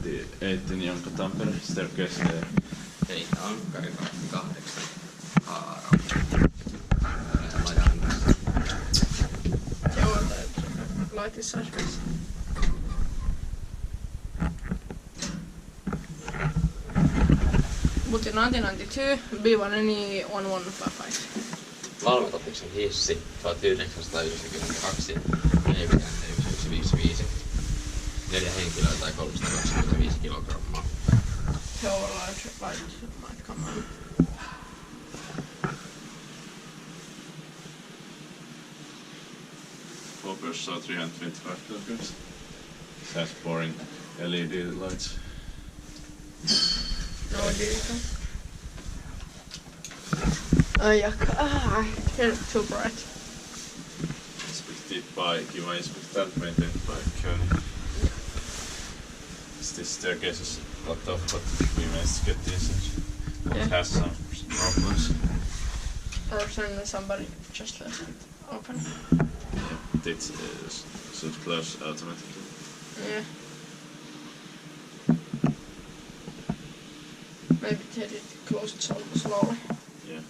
18 Janka Tampere, staircase there. Hei, Ankkarinraitti 8. Haara. Joo, light is sideways. But in 1992, B1 on 1155. Valmet-Otiksen hissi 1992, 4,155. 4 henkilöä tai 325 kilogrammaa. So large light might come on. Focus saw 325 kilograms. It has boring LED lights. No digital. It's too bright. Inspected by Kiwa, Inspecta, maintained by Kone. This staircase is locked off, but we managed to get this. It has some problems. Or somebody just left it open. Yeah, it should close automatically. Yeah. Maybe they did close it so slowly. Yeah.